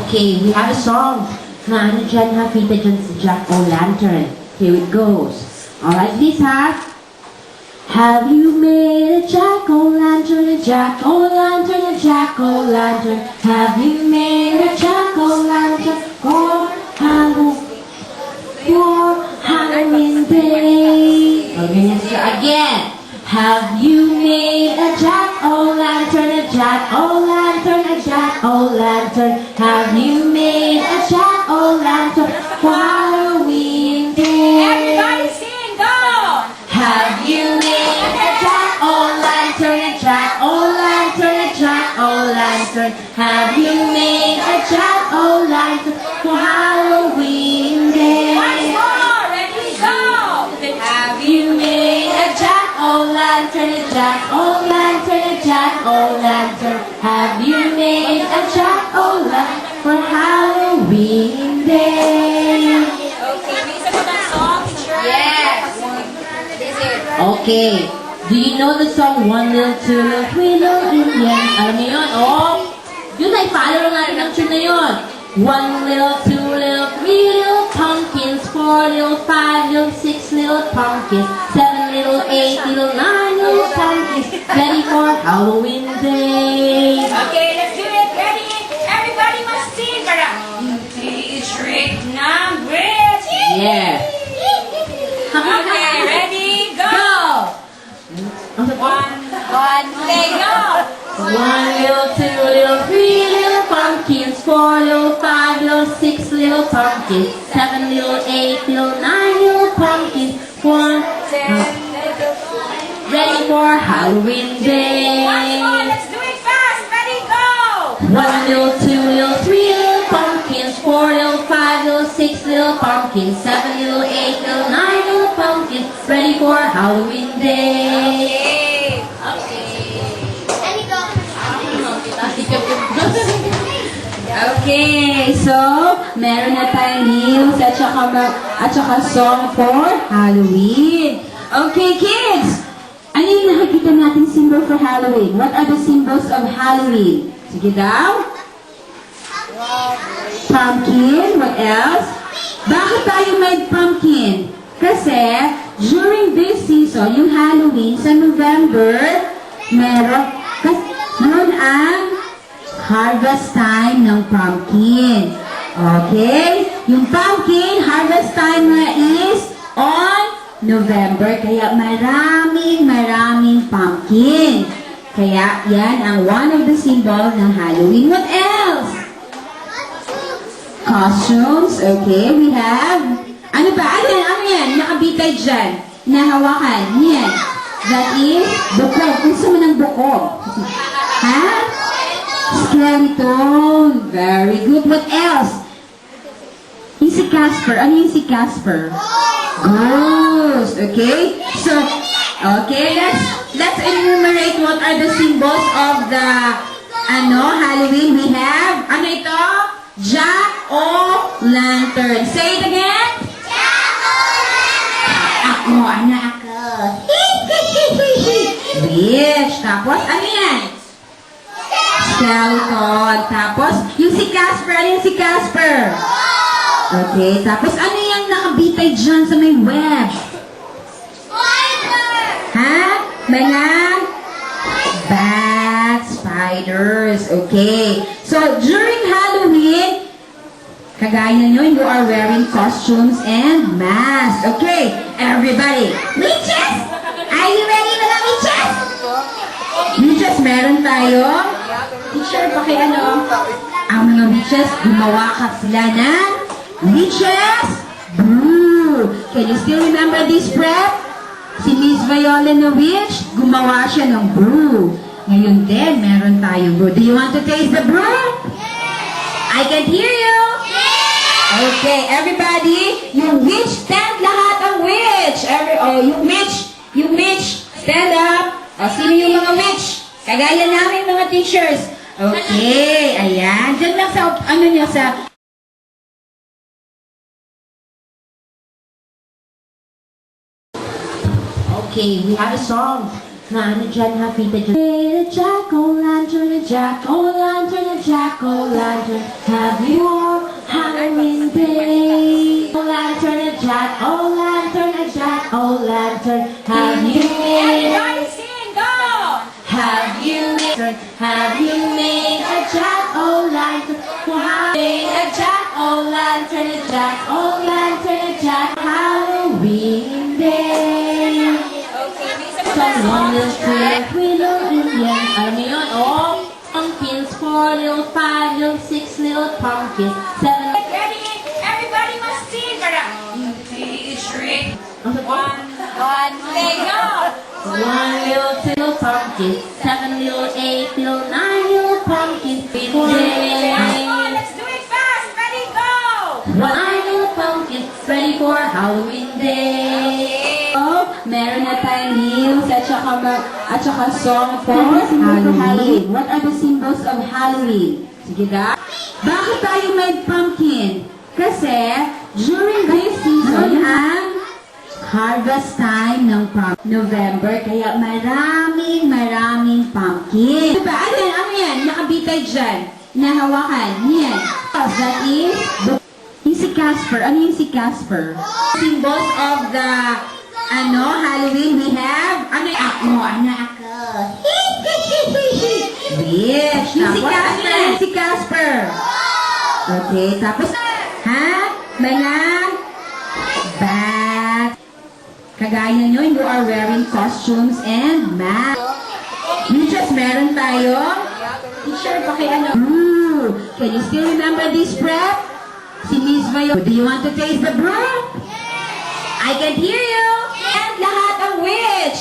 Okay, we have a song. Ano dyan ha, kita dyan si Jack-O-Lantern. Here it goes. Alright, this ha. Have you made a Jack-O-Lantern, a Jack-O-Lantern, a Jack-O-Lantern? Have you made a Jack-O-Lantern for Halloween Day? Again. Have you made a Jack-O-Lantern, a Jack-O-Lantern, a Jack-O-Lantern? Have you made a Jack-O-Lantern for Halloween Day? Everybody sing, go! Have you made a Jack-O-Lantern, a Jack-O-Lantern, a Jack-O-Lantern? Have you made a Jack-O-Lantern for Halloween Day? Once more, ready, go! Have you made a Jack-O-Lantern, a Jack-O-Lantern, a Jack-O-Lantern? Have you made a Jack-O-Lantern for Halloween Day? Okay, listen to that song, teacher. Yes. This is Okay. Do you know the song One Little, Two Little, Three Little Indians? Alam niyo yun? Oh! Yun ay follow natin ang tune na yun. One little, two little, three little pumpkins, four little, five little, six little pumpkins, seven little, eight little, nine little pumpkins, ready for Halloween Day. Okay, let's do it. Ready? Everybody must sing. Para trick number. Yeah. Okay, ready, go! One, say go! One little, two little, three little pumpkins, four little, five little, six little pumpkins, seven little, eight little, nine little pumpkins, one, ready for Halloween Day. Once more, let's do it fast. Ready, go! One little, two little, three little pumpkins, four little, five little, six little pumpkins, seven little, eight little, nine little pumpkins, ready for Halloween Day. Okay. Okay, so meron na tayong news at saka song for Halloween. Okay, kids! Ano yung nakikita natin symbol for Halloween? What are the symbols of Halloween? Sige daw. Pumpkin. What else? Bakit tayo may pumpkin? Kasi during this season, yung Halloween sa November, meron ang harvest time ng pumpkin. Okay? Yung pumpkin, harvest time na is on November. Kaya maraming pumpkin. Kaya yan ang one of the symbol ng Halloween. What else? Costumes. Okay, we have... Ano ba? Ano yan? Nakabitay dyan. Nahawakan. Yan. That is buko. Gusto mo ng buko? Ha? Skeleton. Very good. What else? Yung si Casper. Ano yung si Casper? Ghost. Okay? So, okay, let's enumerate what are the symbols of the Halloween. We have, ano ito? Jack-O-Lantern. Say it again. Ako, anak ako. Witch. Tapos, ano yan? Skeleton. Tapos, yung si Casper. Ano yung si Casper? Okay. Tapos, ano yung nakabitay dyan sa may web? Ha? Mga bats, spiders. Okay. So, during Halloween, kagaya nyo, you are wearing costumes and masks. Okay. Everybody. Witches! Are you ready, mga witches? Witches, meron tayo. Teacher, ang mga witches, gumawa ka sila ng witches brew. Can you still remember this prep? Si Miss Viola na witch, gumawa siya ng brew. Ngayon din, meron tayong brew. Do you want to taste the brew? I can hear you. Okay, everybody, yung witch, stand lahat ang witch. You witch, stand up. Sino yung mga witch? Kagaya namin mga teachers. Okay, ayan. Diyan lang sa, Okay, we have a song. Ano dyan, hapita dyan. Hey, a jack-o'-lantern, a jack-o'-lantern, a jack-o'-lantern. Have you all Halloween day? Lantern, a jack-o'-lantern, a jack-o'-lantern. Have you made? Everybody sing, go! Have you made a jack-o'-lantern? Wow. Made a jack-o'-lantern, a jack-o'-lantern, a jack Halloween day. Okay, may isa pa Someone will ba? say, we little Indians. Alam niyo yun? Oh, pumpkins, 4 little, 5 little, 6 little pumpkins, 7 Ready? Everybody must sing para three. One Okay, go! little, 2 little pumpkins, 7 little, 8 little, 9 little pumpkins, 4 little, Come on, let's do it fast. Ready, go! 9 little pumpkins, ready for Halloween day. Oh, meron na tayong news at saka song for Halloween. What are the symbols of Halloween? Sige da. Bakit tayo may pumpkin? Kasi during this season ang harvest time ng November, kaya maraming pumpkin. Diba? Ano yan? Nakabitay dyan. Nahawakan. Yan. That is yung si Casper. Ano yung si Casper? Symbols of the Halloween, we have anak ko. Yes. Yung si Casper. Okay, tapos mga bat. Kagaya nyo, you are wearing costumes and masks. You just meron tayo. Teacher, can you still remember this prep? Si Miss Mayo, do you want to taste the brew? I can hear you. And lahat ang which?